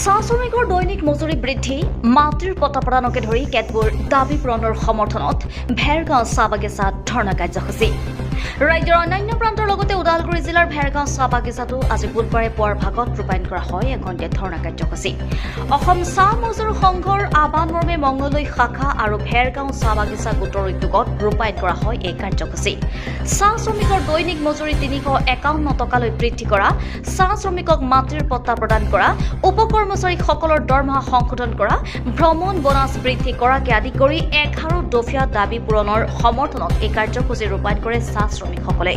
চাহ শ্ৰমিকৰ দৈনিক মজুৰি বৃদ্ধি, মাটিৰ পট্টা প্ৰদানকে ধৰি কেতবোৰ দাবী পূৰণৰ সমৰ্থনত ভেৰগাঁও চাহ বাগিচাত ধৰ্ণা কাৰ্যসূচী। ৰাজ্যৰ অন্যান্য প্ৰান্তৰ লগতে ওদালগুৰি জিলাৰ ভেৰগাঁও চাহ বাগিচাতো আজি বুধবাৰে পুৱাৰ ভাগত ৰূপায়ণ কৰা হয় এঘণ্টীয়া ধৰ্ণা কাৰ্যসূচী। অসম চাহ মজুৰ সংঘৰ আহ্বান মৰ্মে মংগলদৈ শাখা আৰু ভেৰগাঁও চাহ বাগিচা গোটৰ উদ্যোগত ৰূপায়ণ কৰা হয় এই কাৰ্যসূচী। চাহ শ্ৰমিকৰ দৈনিক মজুৰি ৩৫১ টকালৈ বৃদ্ধি কৰা, চাহ শ্ৰমিকক মাটিৰ পট্টা প্ৰদান কৰা, উপকৰ্মচাৰীসকলৰ দৰমহা সংশোধন কৰা, ভ্ৰমণ বোনাছ বৃদ্ধি কৰাকে আদি কৰি ১১ দফীয়া দাবী পূৰণৰ সমৰ্থনত এই কাৰ্যসূচী ৰূপায়ণ কৰে চাহ শ্ৰমিকসকলে।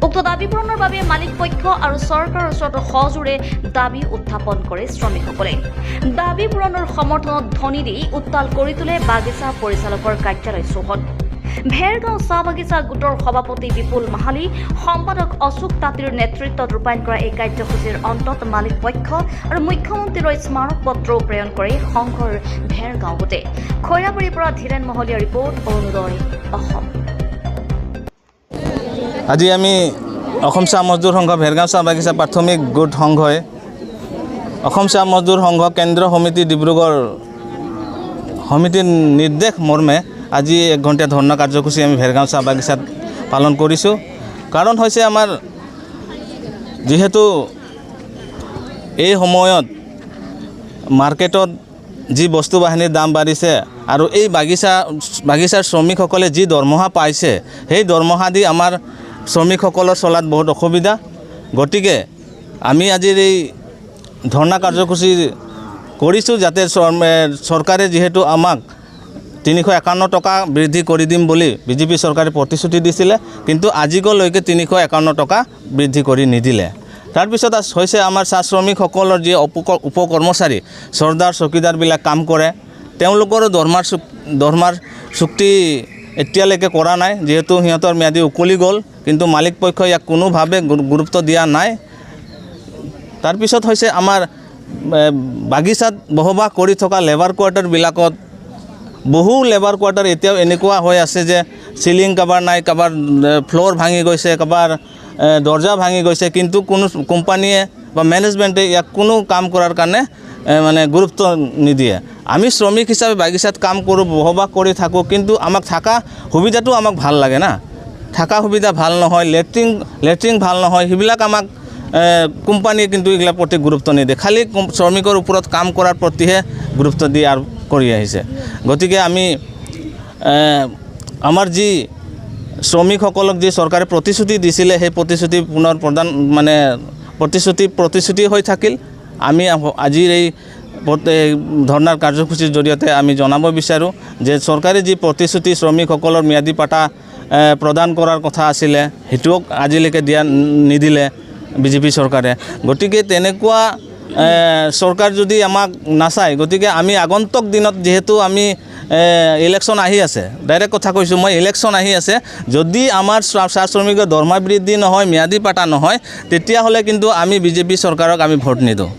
উক্ত দাবী পূৰণৰ বাবে মালিক পক্ষ আৰু চৰকাৰৰ ওচৰত সজোৰে দাবী উত্থাপন কৰে শ্ৰমিকসকলে। দাবী পূৰণৰ সমৰ্থনত ধ্বনি দি উত্তাল কৰি তোলে বাগিচা পৰিচালকৰ কাৰ্যালয় চৌহদ। ভেৰগাঁও চাহ বাগিচা গোটৰ সভাপতি বিপুল মাহালী, সম্পাদক অশোক তাঁতীৰ নেতৃত্বত ৰূপায়ণ কৰা এই কাৰ্যসূচীৰ অন্তত মালিক পক্ষ আৰু মুখ্যমন্ত্ৰীলৈ স্মাৰক পত্ৰও প্ৰেৰণ কৰে সংঘৰ ভেৰগাঁও গোটে। খৈৰাবাৰীৰ পৰা ধীৰেন মহলীয়া ৰিপৰ্ট, অৰুণোদয় অসম। আজি আমি অসম চাহ মজদুৰ সংঘ ভেৰগাঁও চাহ বাগিচা প্ৰাথমিক গোট সংঘই অসম চাহ মজদুৰ সংঘ কেন্দ্ৰীয় সমিতি ডিব্ৰুগড় সমিতিৰ নিৰ্দেশ মৰ্মে আজি ১ ঘণ্টীয়া ধৰ্ণা কাৰ্যসূচী আমি ভেৰগাঁও চাহ বাগিচাত পালন কৰিছোঁ। কাৰণ হৈছে আমাৰ যিহেতু এই সময়ত মাৰ্কেটত যি বস্তু বাহিনীৰ দাম বাঢ়িছে আৰু এই বাগিচাৰ শ্ৰমিকসকলে যি দৰমহা পাইছে সেই দৰমহা দি আমাৰ শ্ৰমিকসকলৰ চলাত বহুত অসুবিধা। গতিকে আমি আজিৰ এই ধৰ্ণা কাৰ্যসূচী কৰিছোঁ যাতে চৰকাৰে যিহেতু আমাক ৩৫১ টকা বৃদ্ধি কৰি দিম বুলি বিজেপি চৰকাৰে প্ৰতিশ্ৰুতি দিছিলে, কিন্তু আজিলৈকে ৩৫১ টকা বৃদ্ধি কৰি নিদিলে। তাৰপিছত হৈছে আমাৰ চাহ শ্ৰমিকসকলৰ যি উপকৰ্মচাৰী চৰ্দাৰ চকীদাৰবিলাক কাম কৰে, তেওঁলোকৰো দৰমহাৰ চুক্তি এতিয়ালৈকে কৰা নাই, যিহেতু সিহঁতৰ ম্যাদী উকলি গ'ল, কিন্তু মালিক পক্ষই ইয়াক কোনোভাৱে গুৰুত্ব দিয়া নাই। তাৰপিছত হৈছে আমাৰ বাগিচাত বসবাস কৰি থকা লেবাৰ কোৱাৰ্টাৰবিলাকত বহু লেবাৰ কোৱাৰ্টাৰ এতিয়াও এনেকুৱা হৈ আছে যে চিলিং কাবাৰ নাই, কাবাৰ ফ্ল'ৰ ভাঙি গৈছে, কাবাৰ দৰ্জা ভাঙি গৈছে, কিন্তু কোনো কোম্পানীয়ে বা মেনেজমেণ্টে ইয়াক কোনো কাম কৰাৰ কাৰণে মানে গুৰুত্ব নিদিয়ে। আমি শ্ৰমিক হিচাপে বাগিচাত কাম কৰোঁ, বসবাস কৰি থাকোঁ, কিন্তু আমাক থকা সুবিধাটো আমাক ভাল লাগে না। থকা সুবিধা ভাল নহয়, লেট্ৰিন ভাল নহয়, সেইবিলাক আমাক কোম্পানীয়ে কিন্তু এইবিলাক প্ৰতি গুৰুত্ব নিদিয়ে, খালী শ্ৰমিকৰ ওপৰত কাম কৰাৰ প্ৰতিহে গুৰুত্ব দি আৰু কৰি আহিছে। গতিকে আমি আমাৰ যি শ্ৰমিকসকলক যি চৰকাৰে প্ৰতিশ্ৰুতি দিছিলে সেই প্ৰতিশ্ৰুতি পুনৰ প্ৰদান মানে প্ৰতিশ্ৰুতি হৈ থাকিল। আমি আজিৰ এই ধৰ্ণাৰ কাৰ্যসূচীৰ জৰিয়তে আমি জনাব বিচাৰোঁ যে চৰকাৰে যি প্ৰতিশ্ৰুতি শ্ৰমিকসকলৰ ম্যাদী পাটা প্ৰদান কৰাৰ কথা আছিলে সেইটোও আজিলৈকে নিদিলে বিজেপি চৰকাৰে। গতিকে তেনেকুৱা চৰকাৰ যদি আমাক নাচায়, গতিকে আমি আগন্তুক দিনত যিহেতু আমি ইলেকশ্যন আহি আছে, ডাইৰেক্ট কথা কৈছোঁ মই, ইলেকশ্যন আহি আছে, যদি আমাৰ চাহ শ্ৰমিকৰ দৰমহা বৃদ্ধি নহয়, ম্যাদী পাটা নহয়, তেতিয়াহ'লে কিন্তু আমি বিজেপি চৰকাৰক আমি ভোট নিদিওঁ।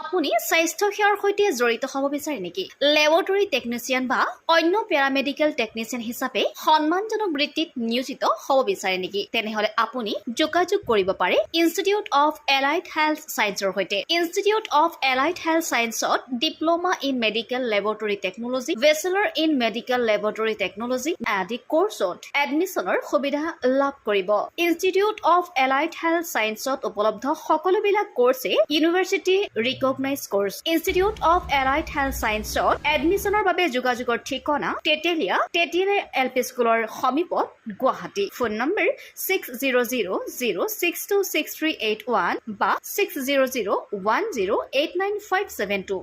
আপুনি স্বাস্থ্য সেৱাৰ সৈতে জড়িত হ'ব বিচাৰে নেকি? লেবৰেটৰী টেকনিচিয়ান বা অন্য পেৰামেডিকেল টেকনিচিয়ান হিচাপে সন্মানজনক বৃত্তিত নিয়োজিত হ'ব বিচাৰে নেকি? তেনেহ'লে আপুনি যোগাযোগ কৰিব পাৰে ইনষ্টিটিউট অফ এলাইড হেল্থ ছায়েন্সৰ সৈতে। ইনষ্টিটিউট অফ এলাইড হেল্থ ছায়েন্সত diploma in medical laboratory technology, bachelor in medical laboratory technology আদি কোৰ্চত এডমিশ্যনৰ সুবিধা লাভ কৰিব। ইনষ্টিটিউট অফ এলাইড হেল্থ ছায়েন্সত উপলব্ধ সকলোবিলাক কোৰ্চে university recognise course. Institute of allied health ছায়েন্সত এডমিশ্যনৰ বাবে যোগাযোগৰ ঠিকনা তেতেলিয়া LP স্কুলৰ সমীপত, গুৱাহাটী। ফোন নম্বৰ 600006263881 বা 6001089572।